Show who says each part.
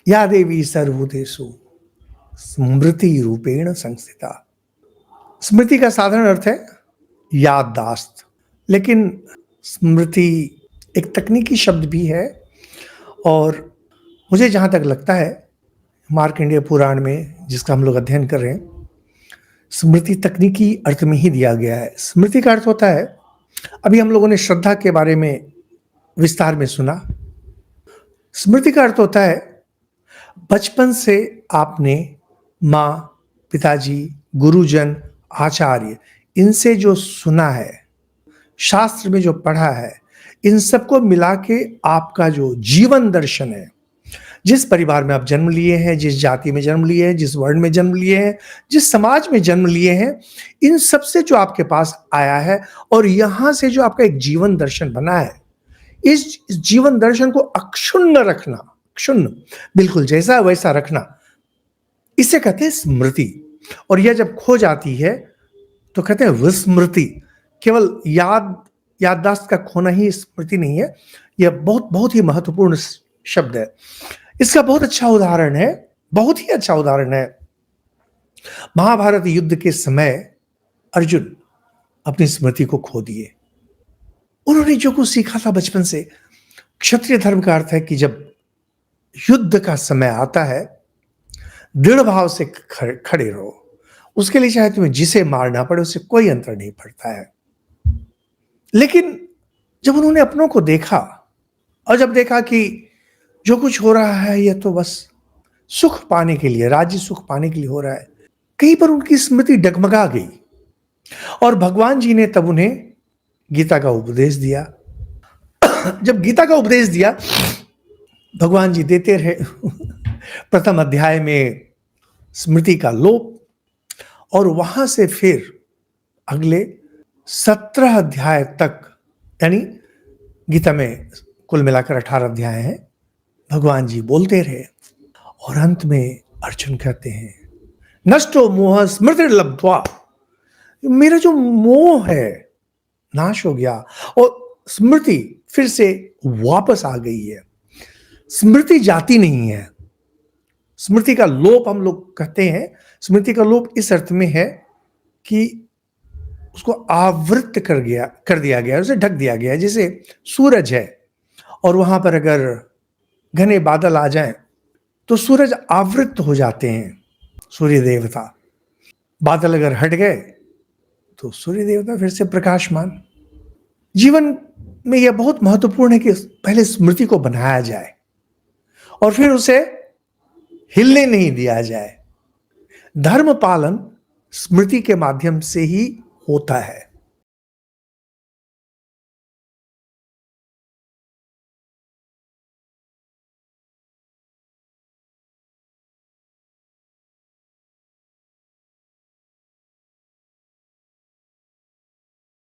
Speaker 1: या देवी सर्वभूतेषु स्मृति रूपेण संस्थिता। स्मृति का साधारण अर्थ है याददाश्त, लेकिन स्मृति एक तकनीकी शब्द भी है और मुझे जहाँ तक लगता है मार्कंडेय पुराण में जिसका हम लोग अध्ययन कर रहे हैं, स्मृति तकनीकी अर्थ में ही दिया गया है। स्मृति का अर्थ होता है, अभी हम लोगों ने श्रद्धा के बारे में विस्तार में सुना। स्मृति का अर्थ होता है बचपन से आपने माँ, पिताजी, गुरुजन, आचार्य इनसे जो सुना है, शास्त्र में जो पढ़ा है, इन सबको मिला के आपका जो जीवन दर्शन है, जिस परिवार में आप जन्म लिए हैं, जिस जाति में जन्म लिए हैं, जिस वर्ण में जन्म लिए हैं, जिस समाज में जन्म लिए हैं, इन सब से जो आपके पास आया है और यहां से जो आपका एक जीवन दर्शन बना है, इस जीवन दर्शन को अक्षुण्ण रखना, क्षुण्ण बिल्कुल जैसा वैसा रखना, इसे कहते हैं स्मृति। और यह जब खो जाती है तो कहते हैं विस्मृति। केवल याददाश्त का खोना ही स्मृति नहीं है, यह बहुत बहुत ही महत्वपूर्ण शब्द है। इसका बहुत अच्छा उदाहरण है, बहुत ही अच्छा उदाहरण है। महाभारत युद्ध के समय अर्जुन अपनी स्मृति को खो दिए। उन्होंने जो कुछ सीखा था बचपन से, क्षत्रिय धर्म का अर्थ है कि जब युद्ध का समय आता है दृढ़ भाव से खड़े रहो, उसके लिए चाहे तुम्हें जिसे मारना पड़े उससे कोई अंतर नहीं पड़ता है। लेकिन जब उन्होंने अपनों को देखा और जब देखा कि जो कुछ हो रहा है यह तो बस सुख पाने के लिए, राज्य सुख पाने के लिए हो रहा है, कहीं पर उनकी स्मृति डगमगा गई और भगवान जी ने तब उन्हें गीता का उपदेश दिया। जब गीता का उपदेश दिया भगवान जी देते रहे प्रथम अध्याय में स्मृति का लोप, और वहां से फिर अगले 17 अध्याय तक, यानी गीता में कुल मिलाकर 18 अध्याय हैं, भगवान जी बोलते रहे और अंत में अर्जुन कहते हैं नष्टो मोह स्मृति लब्ध्वा, मेरा जो मोह है नाश हो गया और स्मृति फिर से वापस आ गई है। स्मृति जाती नहीं है। स्मृति का लोप हम लोग कहते हैं, स्मृति का लोप इस अर्थ में है कि उसको आवृत कर दिया गया, उसे ढक दिया गया। जैसे सूरज है और वहां पर अगर घने बादल आ जाएं तो सूरज आवृत हो जाते हैं, सूर्य देवता। बादल अगर हट गए तो सूर्य देवता फिर से प्रकाशमान। जीवन में यह बहुत महत्वपूर्ण है कि पहले स्मृति को बनाया जाए और फिर उसे हिलने नहीं दिया जाए। धर्म पालन स्मृति के माध्यम से ही होता है।